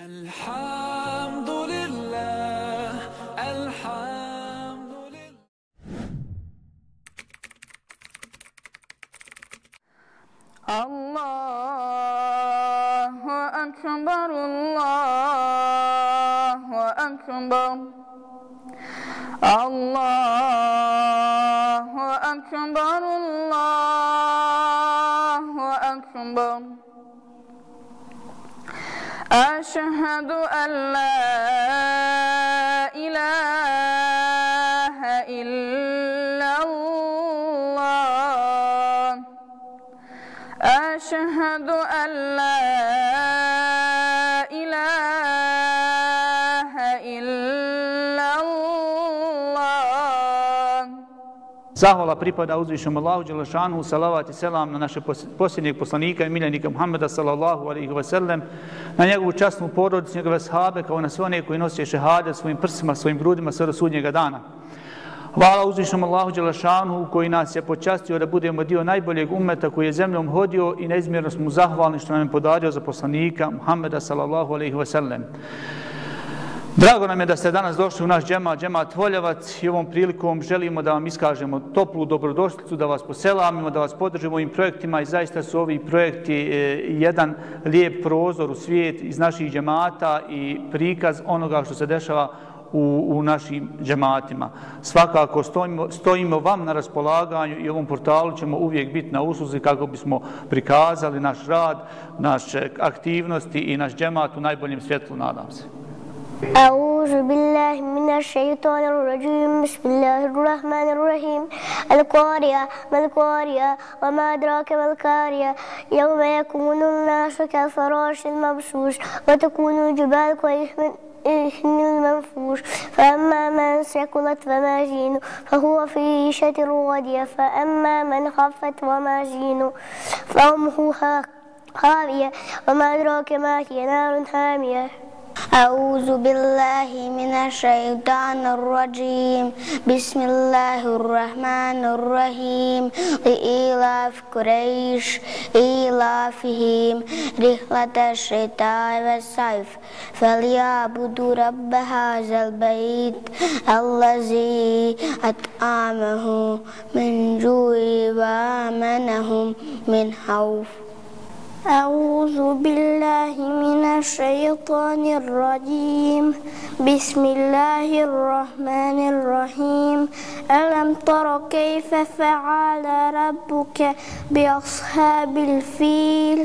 الحمد لله الحمد لله. الله أكبر الله أكبر الله أكبر الله أكبر. أشهد أن لا إله إلا الله. أشهد أن لا إله إلا الله. Zahvala pripada uzvišenom Allahu dželešanu, salavat i selam na našeg posljednjeg poslanika i miljenika Muhammeda sallallahu alejhi ve sellem, na njegovu časnu porodicu, njegove sahabe, kao na sve one koji nose šehadet svojim prsima, svojim grudima sve do sudnjega dana. Hvala uzvišenom Allahu dželešanu koji nas je počastio da budemo dio najboljeg ummeta koji je zemljom hodio i neizmjerno smo mu zahvalni što nam je podario za poslanika Muhammeda sallallahu alejhi ve sellem. Drago nam je da ste danas došli u naš džemat Voljevac i ovom prilikom želimo da vam iskažemo toplu dobrodošlicu, da vas poselamimo, da vas podržimo ovim projektima i zaista su ovi projekti jedan lijep prozor u svijet iz naših džemata i prikaz onoga što se dešava u našim džematima. Svakako stojimo vam na raspolaganju i ovom portalu ćemo uvijek biti na usluzi kako bismo prikazali naš rad, naše aktivnosti i naš džemat u najboljem svjetlu, nadam se. أعوذ بالله من الشيطان الرجيم بسم الله الرحمن الرحيم القارعة ما القارعة وما أدراك ما القارعة يوم يكون الناس كالفراش المبثوث وتكون الجبال كالعهن المنفوش فأما من ثقلت فموازينه فهو في عيشة راضية فأما من خفت وموازينه فأمه هاوية وما أدراك ما هي نار حامية. أعوذ بالله من الشيطان الرجيم بسم الله الرحمن الرحيم لإيلاف قريش إيلافهم رحلة الشتاء والصيف فليعبدوا رب هذا البيت الذي أطعمه من جوع وآمنهم من خوف. أعوذ بالله من الشيطان الرجيم بسم الله الرحمن الرحيم ألم تر كيف فعل ربك بأصحاب الفيل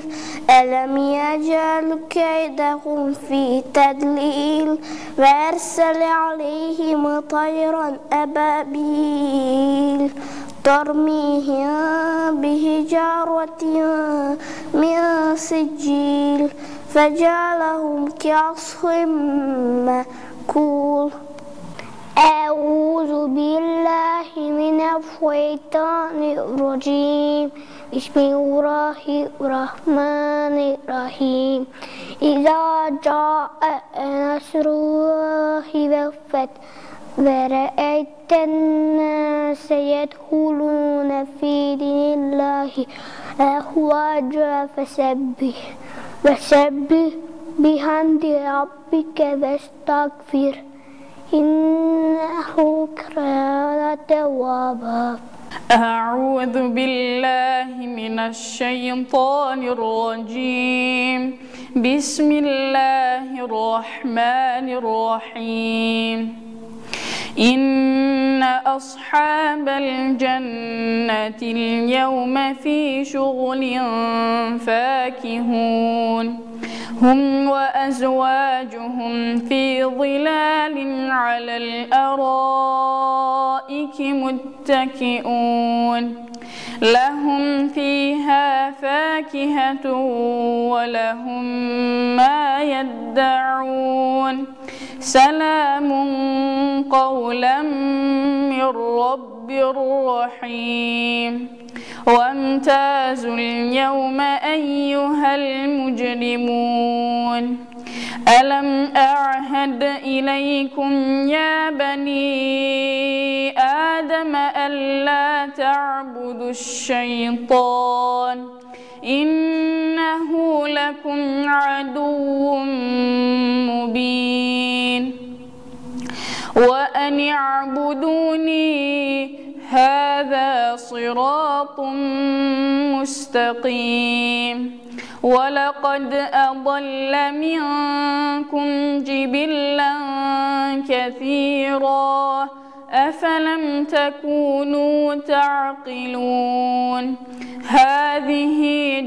ألم يجعل كيدهم في تضليل وأرسل عليهم طيرا أبابيل ترميهم بحجارة من سجيل فجعلهم كعصف مأكول. أعوذ بالله من الشيطان الرجيم بسم الله الرحمن الرحيم إذا جاء نصر الله والفتح ورأيت الناس يدخلون في دين الله أفواجا فسبح بحمد ربك واستغفر إنه كان توابا. أعوذ بالله من الشيطان الرجيم بسم الله الرحمن الرحيم إن أصحاب الجنة اليوم في شغل فاكهون هم وأزواجهم في ظلال على الأرائك متكئون لهم فيها فاكهة ولهم ما يدعون سلام قولا من رب رحيم. وامتازوا اليوم أيها المجرمون ألم أعهد إليكم يا بني آدم ألا تعبدوا الشيطان إنه لكم عدو أن اعبدوني هذا صراط مستقيم ولقد أضل منكم جبلا كثيرا أفلم تكونوا تعقلون هذه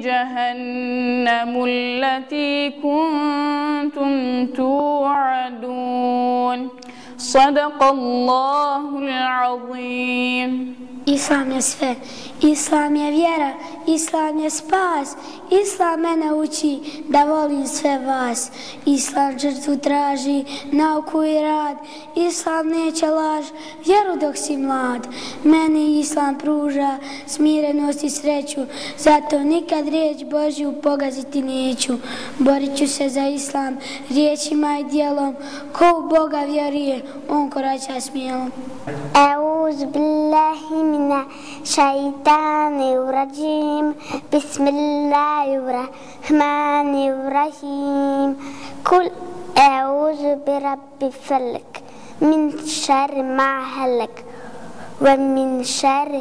جهنم التي كنتم توعدون صدق الله العظيم. Islam je sve, Islam je vjera, Islam je spas, Islam mene uči da volim sve vas. Islam žrtvu traži, nauku i rad, Islam neće laž, vjeru dok si mlad. Meni Islam pruža smirenost i sreću, zato nikad riječ Božju pogaziti neću. Borit ću se za Islam riječima i djelom, ko u Boga vjeruje, on korača smjelom. أعوذ بالله من الشيطان الرجيم بسم الله الرحمن الرحيم قل أعوذ برب الفلق من شر ما هلك ومن شر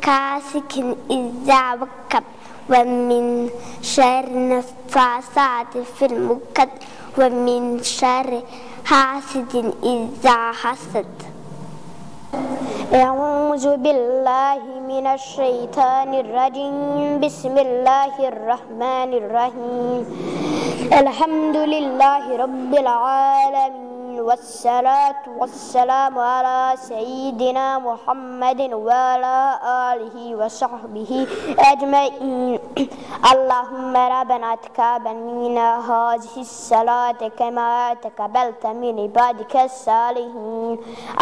غاسق إذا وقب ومن شر النفاثات في العقد ومن شر حاسد إذا حسد. أعوذ بالله من الشيطان الرجيم بسم الله الرحمن الرحيم الحمد لله رب العالمين والصلاة والسلام على سيدنا محمد وعلى آله وصحبه أجمعين اللهم ربنا تقبل منا هذه الصلاة كما تقبلت من عبادك الصالحين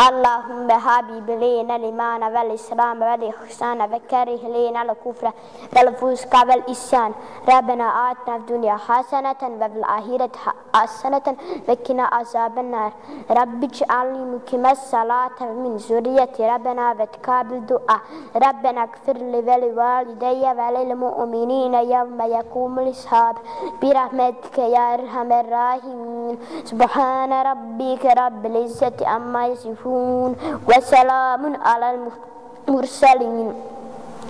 اللهم حبب لنا الإيمان والإسلام والإحسان وكره لنا الكفر والفسق والعصيان ربنا آتنا في الدنيا حسنة وفي الآخرة حسنة وقنا عذاب النار رب اجعلني مقيم الصلاة ومن ذريتي ربنا وتقبل دعاء ربنا اغفر لي ولوالدي وللمؤمنين يوم يقوم الحساب برحمتك يا أرحم الراحمين سبحان ربك رب العزة عما يصفون وسلام على المرسلين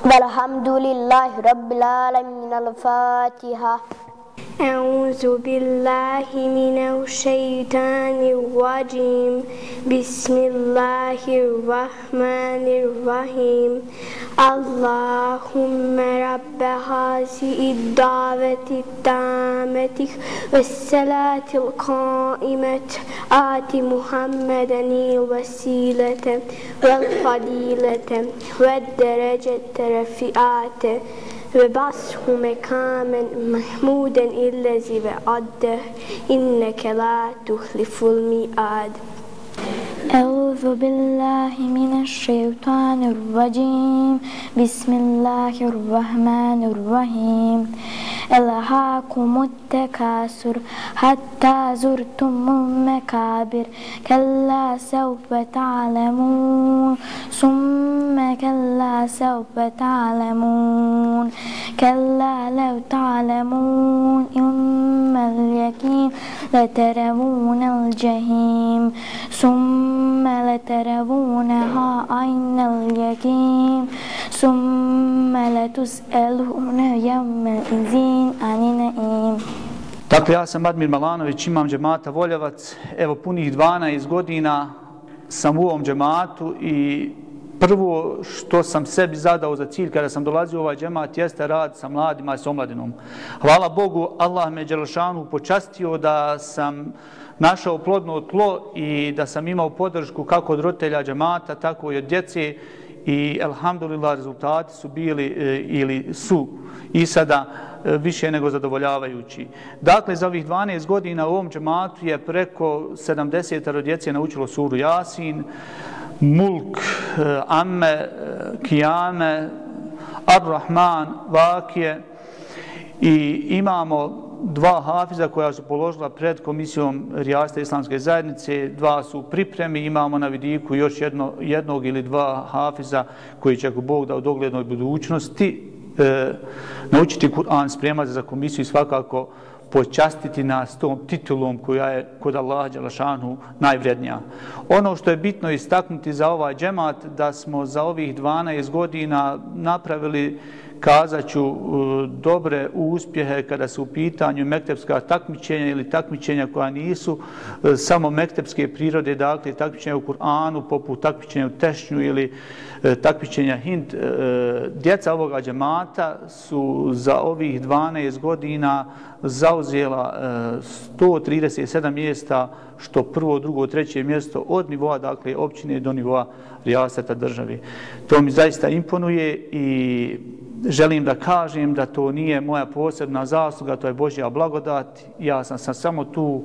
والحمد لله رب العالمين. الفاتحة. أعوذ بالله من الشيطان الرجيم بسم الله الرحمن الرحيم اللهم رب هذه الدعوة التامة والصلاة القائمة آت محمدا الوسيلة والفضيلة والدرجة الرفيعة وبعثه مقاما محمودا الذي وعده إنك لا تخلف الميعاد. أعوذ بالله من الشيطان الرجيم بسم الله الرحمن الرحيم ألهاكم التكاثر حتى زرتم المقابر كلا سوف تعلمون ثم كلا سوف تعلمون كلا لو تعلمون علم اليقين لترون الجحيم ثم لترونها عين اليقين ثم لتسألون يومئذ عن النعيم. Dakle, ja sam Admir Malanović, imam džemata Voljevac. Evo, punih 12 godina sam u ovom džematu i prvo što sam sebi zadao za cilj kada sam dolazio u ovaj džemat jeste rad sa mladima i s omladinom. Hvala Bogu, Allah me dželešanu počastio da sam našao plodno tlo i da sam imao podršku kako od roditelja džemata, tako i od djece i alhamdulillah rezultati su bili ili su i sada više nego zadovoljavajući. Dakle, za ovih 12 godina u ovom džematu je preko 70 djece naučilo suru Jasin, Mulk, Amme, Kijame, Ar-Rahman, Vakije i imamo 2 hafiza koja su položila pred komisijom Rijasta Islamske zajednice, 2 su u pripremi, imamo na vidiku još jednog ili 2 hafiza koji će, ako Bog da, u doglednoj budućnosti naučiti Kur'an, spremati za komisiju i svakako počastiti nas tom titulom koja je kod Allaha dželešanu najvrednija. Ono što je bitno istaknuti za ovaj džemat, da smo za ovih 12 godina napravili, kazaću, dobre uspjehe kada su u pitanju mektepska takmičenja ili takmičenja koja nisu samo mektepske prirode, dakle takmičenja u Kur'anu, poput takmičenja u tešnju ili takmičenja Hind. Djeca ovoga džemata su za ovih 12 godina zauzela 137 mjesta, što prvo, drugo, treće mjesto od nivoa, dakle, općine do nivoa rijaseta države. To mi zaista imponuje i želim da kažem da to nije moja posebna zasluga, to je Božja blagodat. Ja sam samo tu,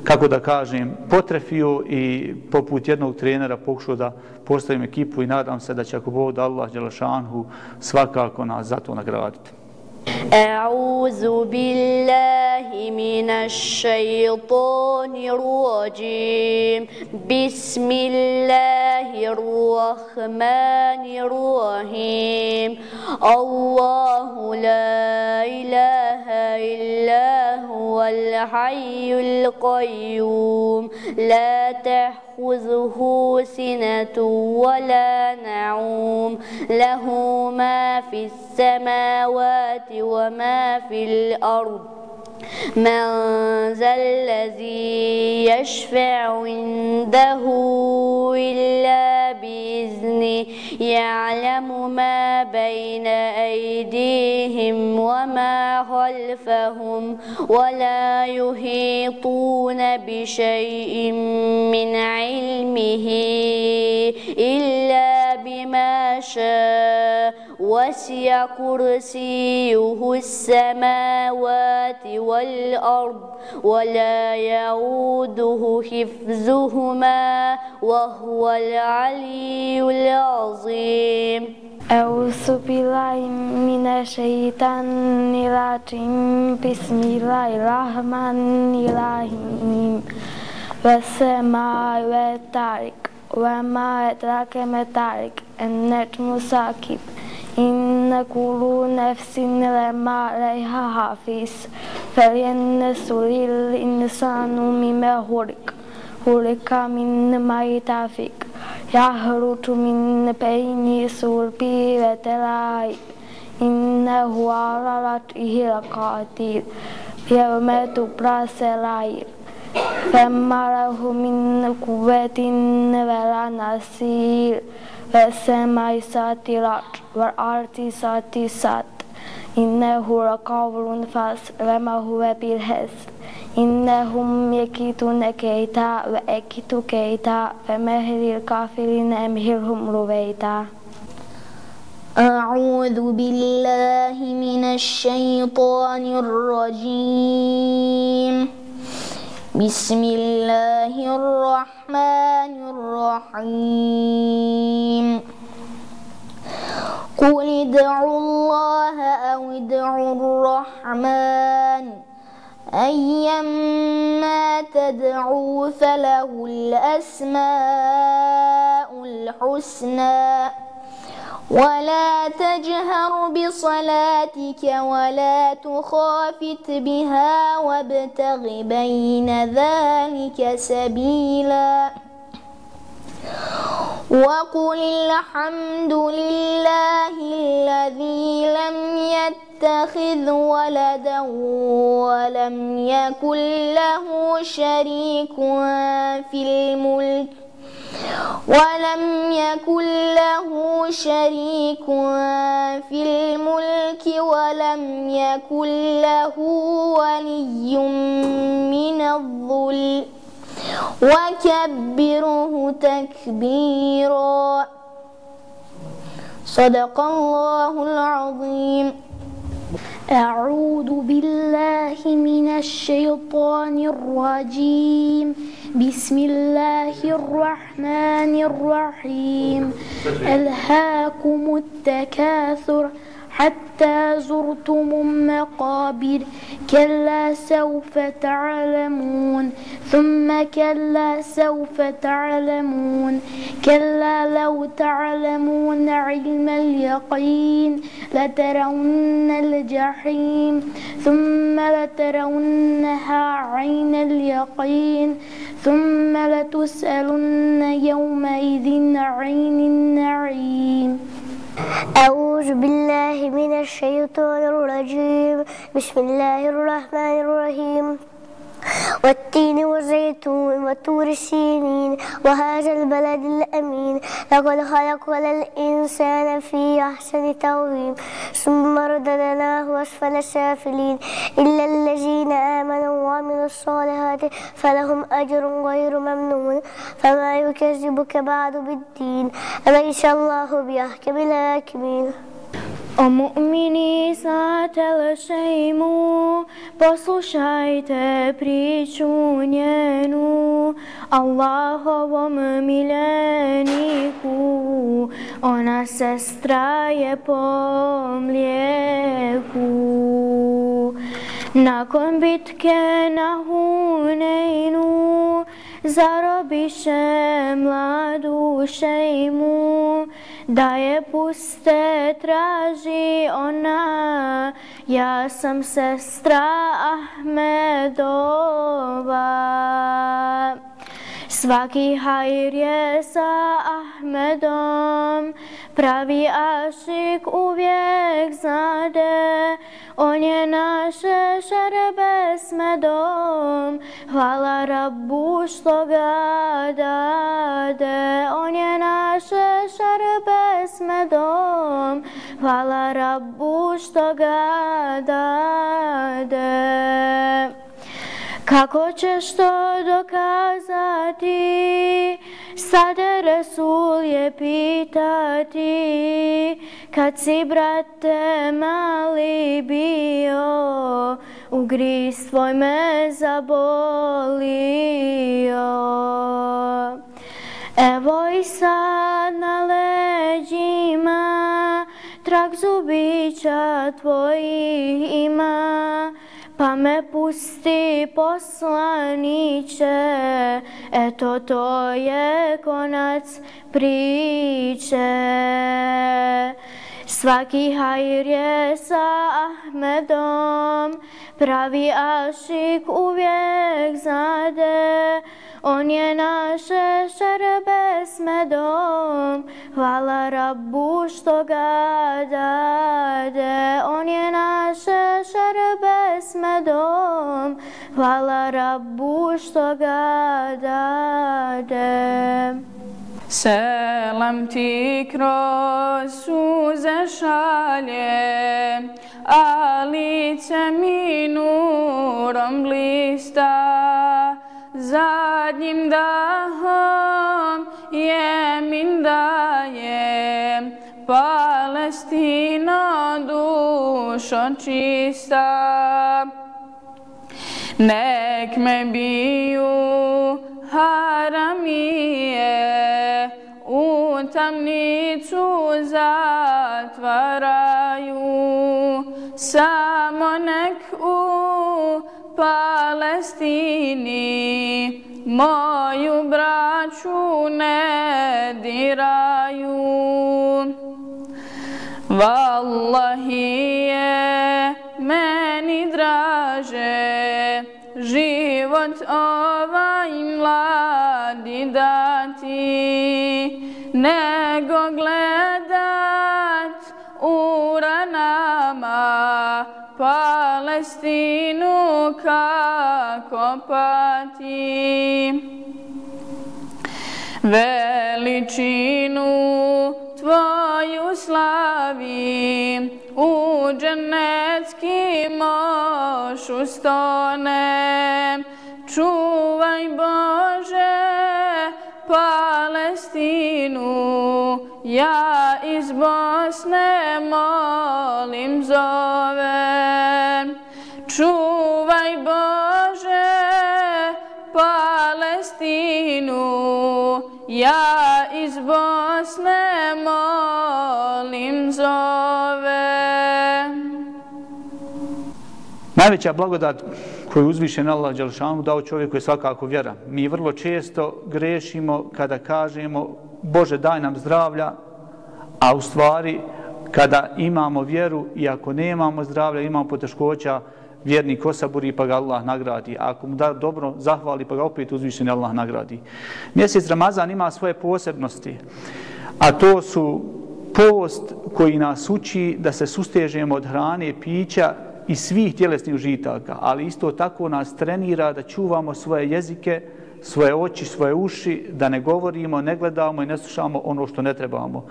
kako da kažem, potrefio i poput jednog trenera pokušao da postavim ekipu i nadam se da će, ako Bog da, Allah dželešanu svakako nas za to nagraditi. أعوذ بالله من الشيطان الرجيم بسم الله الرحمن الرحيم الله لا إله إلا هو الحي القيوم لا تأخذه سنة ولا نعوم له ما في السماوات وما في الأرض من ذا الذي يشفع عنده إلا بإذنه يعلم ما بين أيديهم وما خلفهم ولا يحيطون بشيء من علمه إلا بما شاء وسع كرسيه السماوات والأرض ولا يؤوده حفظهما وهو العلي العظيم. أعوذ بالله من الشيطان الرجيم بسم الله الرحمن الرحيم والسماء والطارق وما أدراك ما الطارق النجم الثاقب إن كل نفس لما عليها حافظ فلينظر الإنسان مما خلق من ماء دافق يخرج من بين الصلب والترائب إنه على رجعه لقادر يوم تبلى السرائر فما له من قوة ولا نصير والسماء ذات الرجع والأرض ذات الصدع إنه لقول فصل وما هو بالهزل إنهم يكيدون كيدا وأكيد كيدا فمهل الكافرين أمهلهم رويدا. أعوذ بالله من الشيطان الرجيم بسم الله الرحمن الرحيم قل ادعوا الله أو ادعوا الرحمن أيما تدعوا فله الأسماء الحسنى ولا تجهر بصلاتك ولا تخافت بها وابتغ بين ذلك سبيلا وقل الحمد لله الذي لم يتخذ ولدا ولم يكن له شريك في الملك ولم يكن له ولي من الذل وكبره تكبيرا. صدق الله العظيم. أعوذ بالله من الشيطان الرجيم بسم الله الرحمن الرحيم ألهاكم التكاثر حتى زرتم المقابر كلا سوف تعلمون ثم كلا سوف تعلمون كلا لو تعلمون علم اليقين لترون الجحيم ثم لترونها عين اليقين ثم لتسألن يومئذ عن النعيم. أعوذ بالله من الشيطان الرجيم. بسم الله الرحمن الرحيم. والتين والزيتون وطور سينين وهذا البلد الأمين لقد خلقنا الإنسان في أحسن تقويم ثم رددناه أسفل سافلين إلا الذين آمنوا وعملوا الصالحات فلهم أجر غير ممنون فما يكذبك بعد بالدين أليس الله بأحكم الحاكمين. O mu'mini, znate šejmu, poslušajte priču njenu, Allahovom miljeniku, ona sestra je po mlijeku. Nakon bitke na Hunejnu, zarobiše mladu šejmu, da je puste traži ona, ja sam sestra Ahmedova. Svaki hajr je sa Ahmedom, pravi ašik uvijek znade, on je naše šerbe s medom, hvala Rabbu što ga dade. On je naše šerbe s medom, hvala Rabbu što ga dade. Kako ćeš to dokazati, sade Resul je pitati, kad si brate mali bio, ugriz tvoj me zabolio. Evo i sad na leđima trag zubića tvojih ima, pa me pusti poslaniće, eto to je konac priče. Svaki hajr je sa Ahmedom, pravi ašik uvijek znade, on je naše šerbe s medom, hvala Rabbu što ga dade. On je naše šerbe s medom, hvala Rabbu što ga dade. Selam ti kroz suze šalje, a lice mi nurom blista. Zadnjim dahom jemin daje, Palestino dušo čista. Nek me biju haramije, u tamnicu zatvaraju, samo nek u Palestini moju braću ne diraju. Wallahi je meni draže život ovaj mladi dati, nego gledat u ranama Palestinu kako pati. Veličinu tvoju slavim, u dženecki moš ustonem. Čuvaj Bože Palestinu, ja iz Bosne molim zovem. Čuvaj Bože Palestinu, ja iz Bosne molim zovem. Najveća blagodat koju uzvišen Allah dželešanu dao čovjeku je svakako vjera. Mi vrlo često grešimo kada kažemo Bože daj nam zdravlja, a u stvari kada imamo vjeru i ako nemamo zdravlja, imamo poteškoća, vjernik osaburi pa ga Allah nagradi. A ako mu da dobro, zahvali pa ga opet uzvišen Allah nagradi. Mjesec Ramazan ima svoje posebnosti, a to su post koji nas uči da se sustežemo od hrane, pića i svih tjelesnih užitaka, ali isto tako nas trenira da čuvamo svoje jezike, svoje oči, svoje uši, da ne govorimo, ne gledamo i ne slušamo ono što ne trebamo.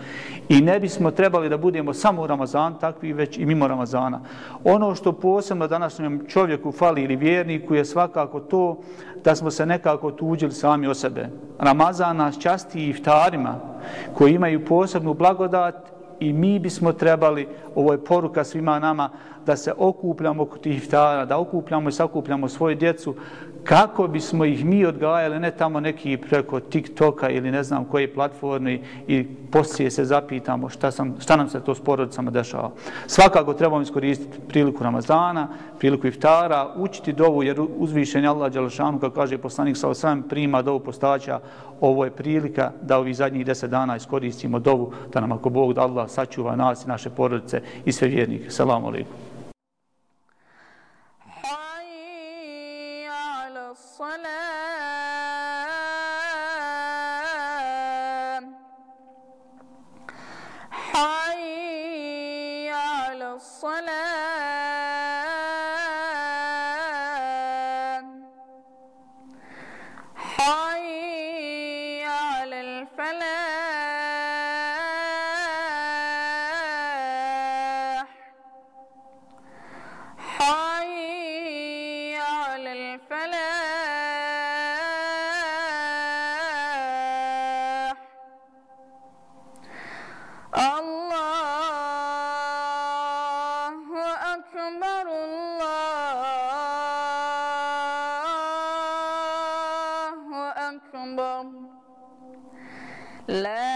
I ne bismo trebali da budemo samo u Ramazanu takvi, već i mimo Ramazana. Ono što posebno današnjem čovjeku fali ili vjerniku je svakako to da smo se nekako tuđili sami o sebe. Ramazan nas časti iftarima koji imaju posebnu blagodat i mi bismo trebali, ovo je poruka svima nama, da se okupljamo oko tih iftara, da okupljamo i sakupljamo svoju djecu kako bismo ih mi odgajali, ne tamo neki preko TikToka ili ne znam koje platforme i poslije se zapitamo šta nam se to s porodicama dešava. Svakako trebamo iskoristiti priliku Ramazana, priliku iftara, učiti dovu jer uzvišen je Allah dželešanu, kako kaže poslanik sallallahu alejhi ve sellem, prima dovu postaća. Ovo je prilika da ovih zadnjih 10 dana iskoristimo dovu, da nam ako Bog da Allah sačuva nas i naše porodice i sve vjernike. Selamu alejkum. لا